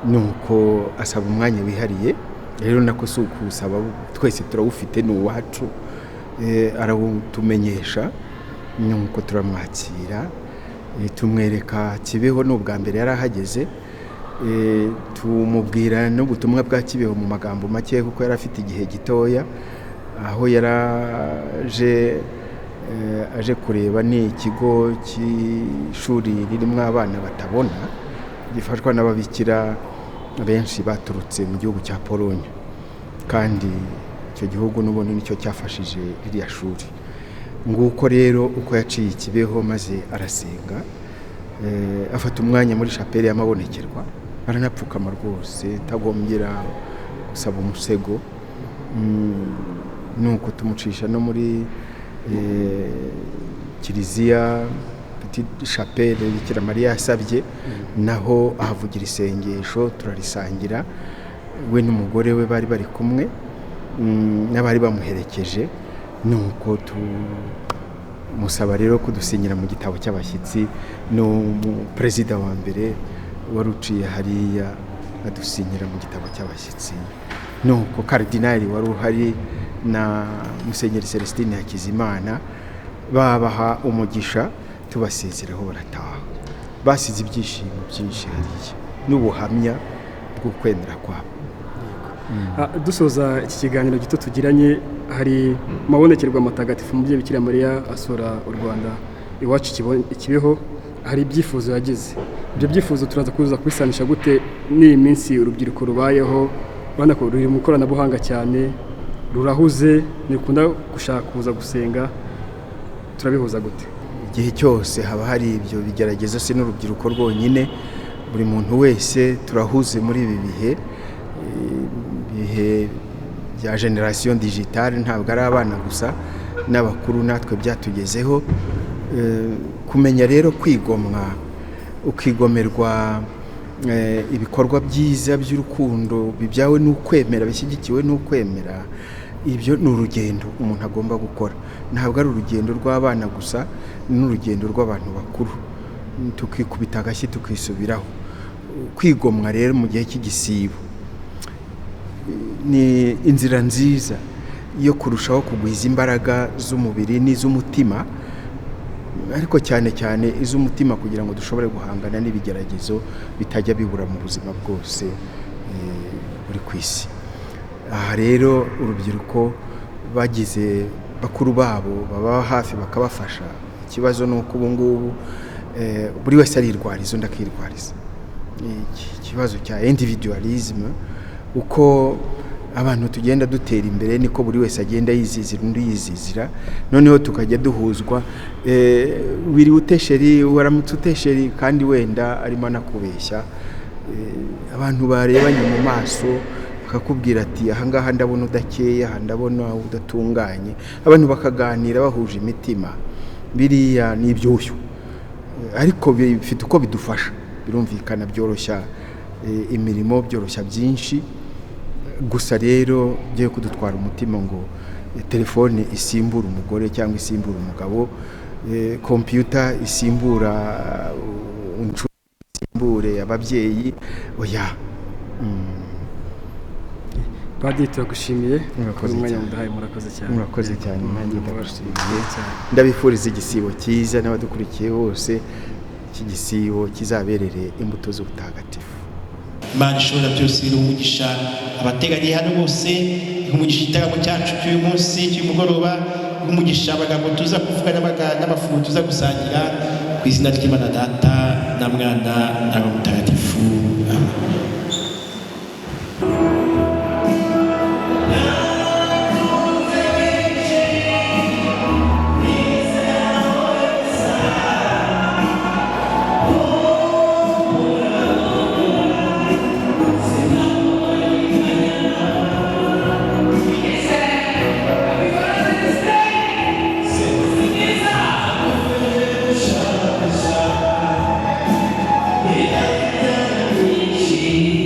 nuko asaba umwanya wihariye rero nako si ukusaba twese turawufite ni uwacu arawutumenyesha nuko turamwakira tumwereka Kibeho n'ubwa mbere yari ahageze tumubwira n'ubutumwa bwa Kibeho mu magambo make kuko yari afite igihe gitoya aho yaraje aje kureba ni ikigo cy'ishuri ririmo abana batabona gifashwa n'ababikira benshi baturutse mu gihugu cya Pologne kandi icyo gihugu n'ubundi nicyo cyafashije iriya shuri nguko rero uko yaciye Kibeho maze arasenga afata umwanya muri chapelle y'amabonekerwa aranapfukama rwose tagombera gusaba umusego nuko tumucisha no muri kiliziya petite chapelle Bikira Mariya yasabye naho ahavugira isengesho turarisangira we n'umugore we bari bari kumwe n'abari bamuherekeje nuko musaba rero kudusinyira mu gitabo cy'abashyitsi no president wa mbere waruciye hariya adusinyira mu gitabo cy'abashyitsi nuko cardinal wari uhari na Musenyeri Celestine Hakizimana babaha umugisha tubasezeraho barataha basize ibyishimo byinshi hariya n'ubuhamya bwo kwemera kwabo. Dusoza iki kiganiro gito tugiranye hari mabonekerwa matagatifu umubyeyi Bikira Mariya asura u Rwanda iwacu Kibeho hari ibyifuzo yagize ibyo byifuzo turaza kuza kubisanisha gute n'iyi minsi urubyiruko rubayeho bana ko ruri mu koranabuhanga cyane rurahuze nikunda gushaka kuza gusenga turabihuza gute? Igihe cyose haba hari ibyo bigerageza se n'urubyiruko rwonyine buri muntu wese turahuze muri ibi bihe bya generation digitale ntabwo ari abana gusa n'abakuru natwe byatugezeho kumenya rero kwigomwa ukigomerwa ibikorwa byiza by'urukundo bibyawe n'ukwemera bishyigikiwe n'ukwemera ibyo ni urugendo umuntu agomba gukora ntabwo ari urugendo rw'abana gusa n'urugendo rw'abantu bakuru tukikubita agashyi tukisubiraho kwigomwa rero mu gihe cy'igisibo ni inzira nziza yo kurushaho kugwiza imbaraga z'umubiri n'iz'umutima ariko cyane cyane iz'umutima kugira ngo dushobore guhangana n'ibigeragezo bitajya bibura mu buzima bwose buri ku isi. Aha rero urubyiruko bagize bakuru babo baba hafi bakabafasha ikibazo nuko ubu ngubu buri wese arirwariza undi akirwariza ikibazo cya individualism uko abantu tugenda dutera imbere niko buri wese agenda yizizira undi yizizira noneho tukajya duhuzwa wiri utesheri waramutse utesheri kandi wenda arimo nakubeshya abantu barebanye mu maso bakakubwira ati aha ngaha ndabona udakeya aha ndabona udatunganye abantu bakaganira bahuje imitima biriya ni ibyushyu ariko bifite uko bidufasha birumvikana byoroshya imirimo byoroshya byinshi gusa rero byo kudutwara umutima ngo telefone isimbura umugore cyangwa isimbura umugabo computer isimbura isimbure ababyeyi oya Padiri turagushimiye umwanya mudahaye murakoze cyane nanjye ndabashimiye ndabifuriza igisibo cyiza n'abadukurikiye bose iki gisibo kizaberere imbuto z'ubutagatifu. Imana ishobora byose iri umugisha abateganye hano bose umugisha igitaramo cyacu cy'uyu munsi cy'umugoroba umugisha amagambo tuza kuvuga n'amafunguro tuza gusangira ku izina ry'Imana Data na Mwana na Roho Mutagatifu. She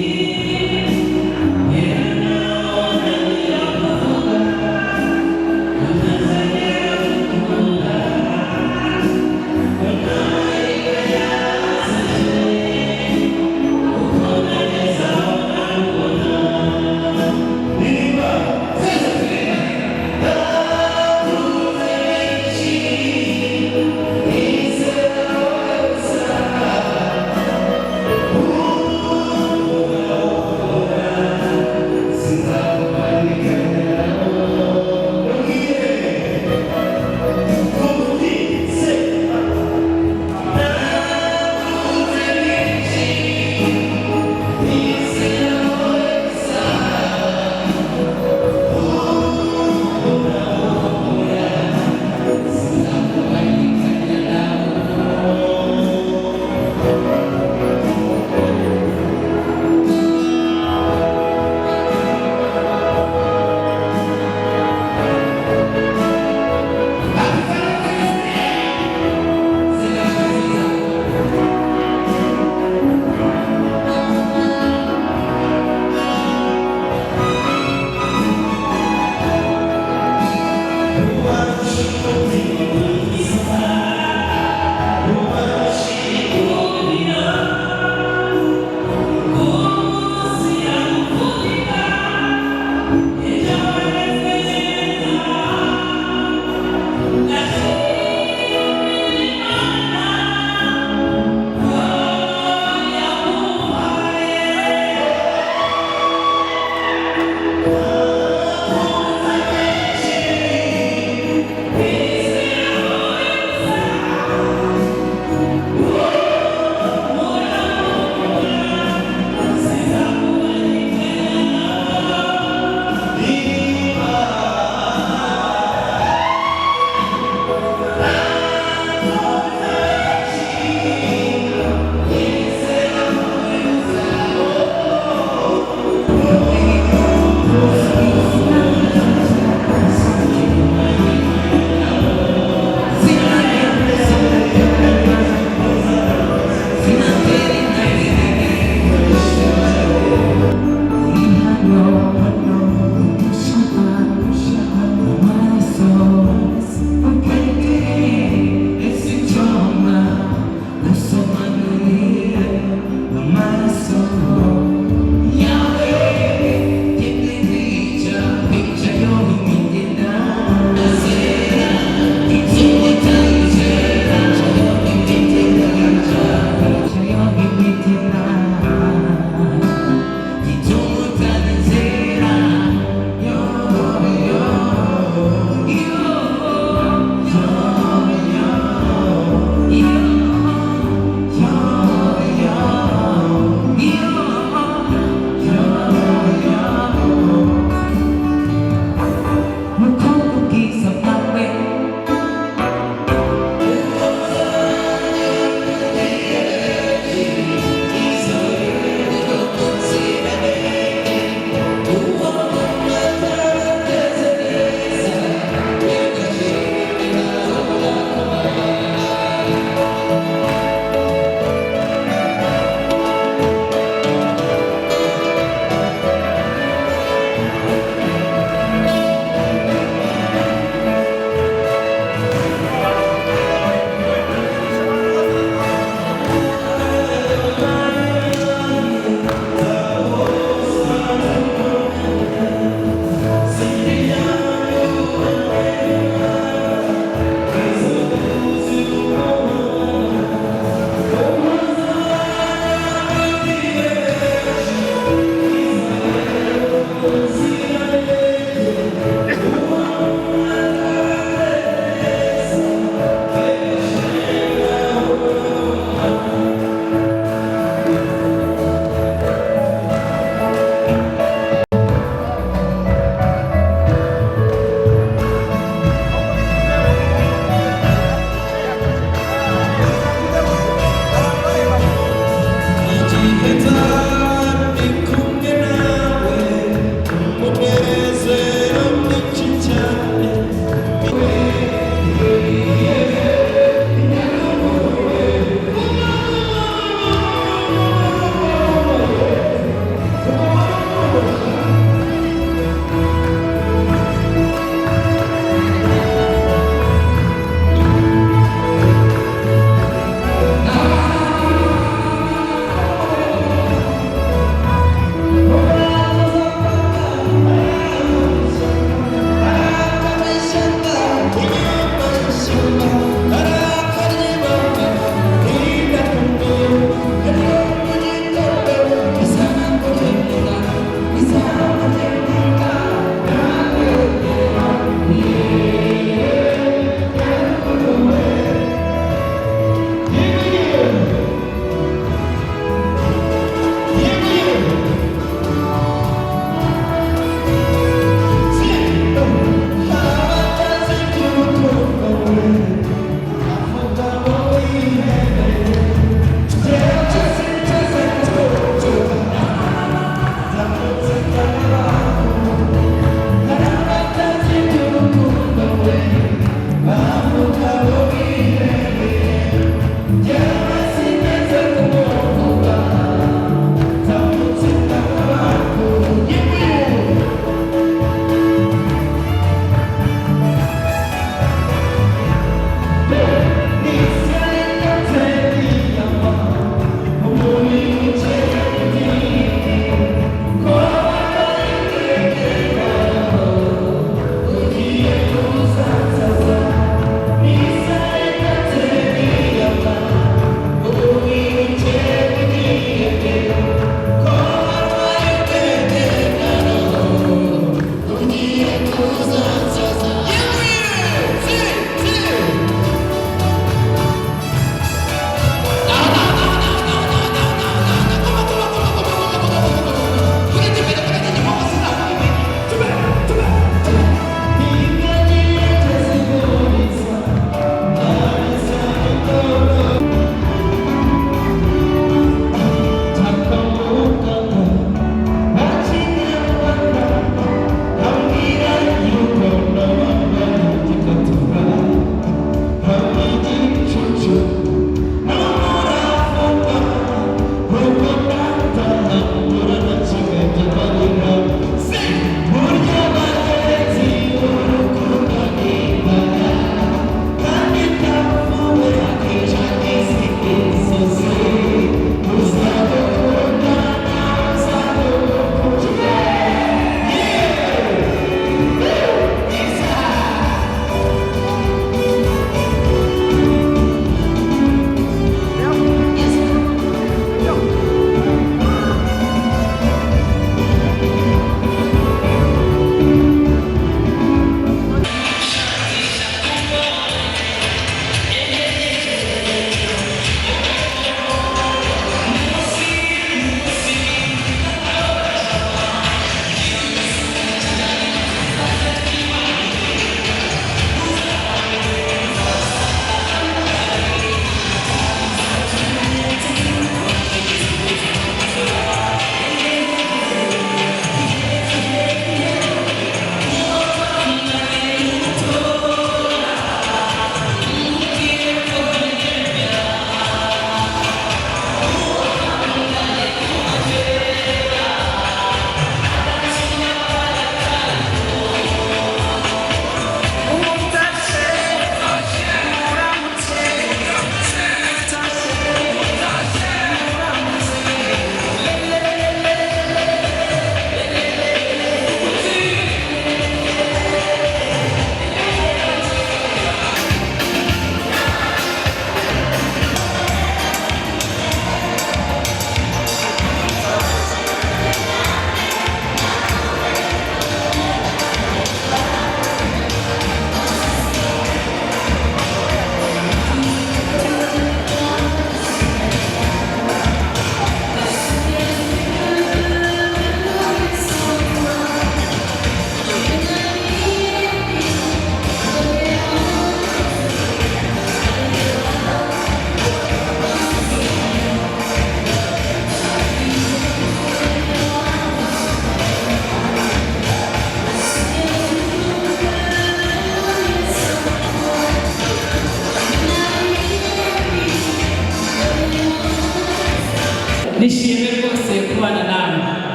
nishimye rwose kubana namwe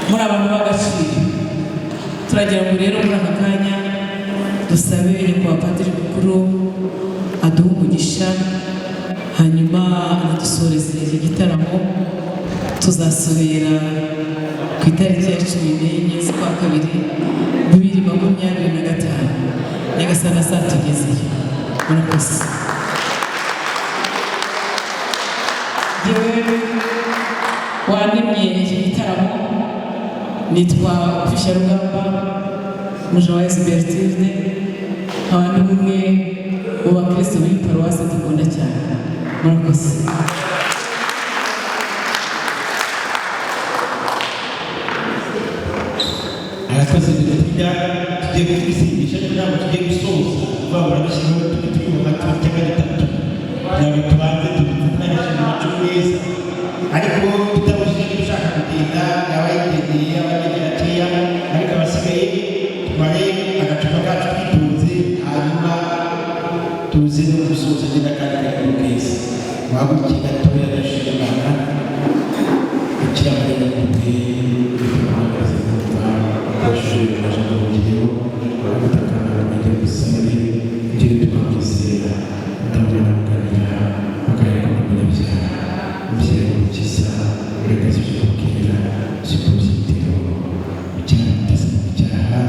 muri abantu b'agaciro. Turagira ngo rero muri aka kanya dusabe nyakubahwa padiri mukuru aduhe umugisha, hanyuma anadusoreze iki gitaramo. Tuzasubira ku itariki ya 14 z'ukwa kabiri 2025. Nyagasani azatugezeyo. Murakoze. Yewe wanimye iki gitaramo nitwa Fisharugamba Mujawayezu Bertilde, nkaba ndi umwe mu bakristo b'i paruwasi dukunda cyane. Murakoze. Arakoze bigatujya tugiye kubisigisha n'inama tugiye gusoza babura bishyiraho turi mu mateka gatatu ntabwo tubanze tubifatanyije imico myiza, ariko tutabujije ushaka kugenda yaba yitegeye abagenda gakeya, ariko abasigaye tumare agacupa kacu twitonze, hanyuma tuze no gusoza neza kandi kari keza. Wahagurukiye gatoya ndashima Imana gukira muri nyakubwe bahagaze mu Rwanda bashobora kubaje mu rugero bagatakana bajya gusabira ibyo tubakwizera ndabona baganira bakareka umunyabyaha umubyeyi w'umukiza ugaragaza ibyo kubwira by'ibitero icyaha biteze mu cyaha,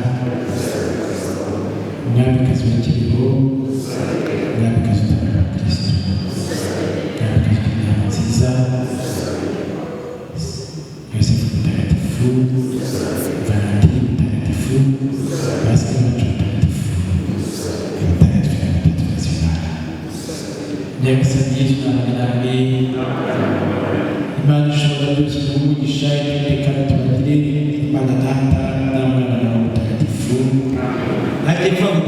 umwamikazi wa Kiriho, umwamikazi utabara Kristo, umwamikazi w'inama nziza Yosefu mutagatifu, Valentine mutagatifu, Pasika wacu mutagatifu, mutagatifu na gatatu nasionali. Nyagasani Yesu n'abana namwe, Imana ishobora byose umugisha iteka tubagire Imana Data na Mwana na Mutagatifu. Nanjye mvuga ngo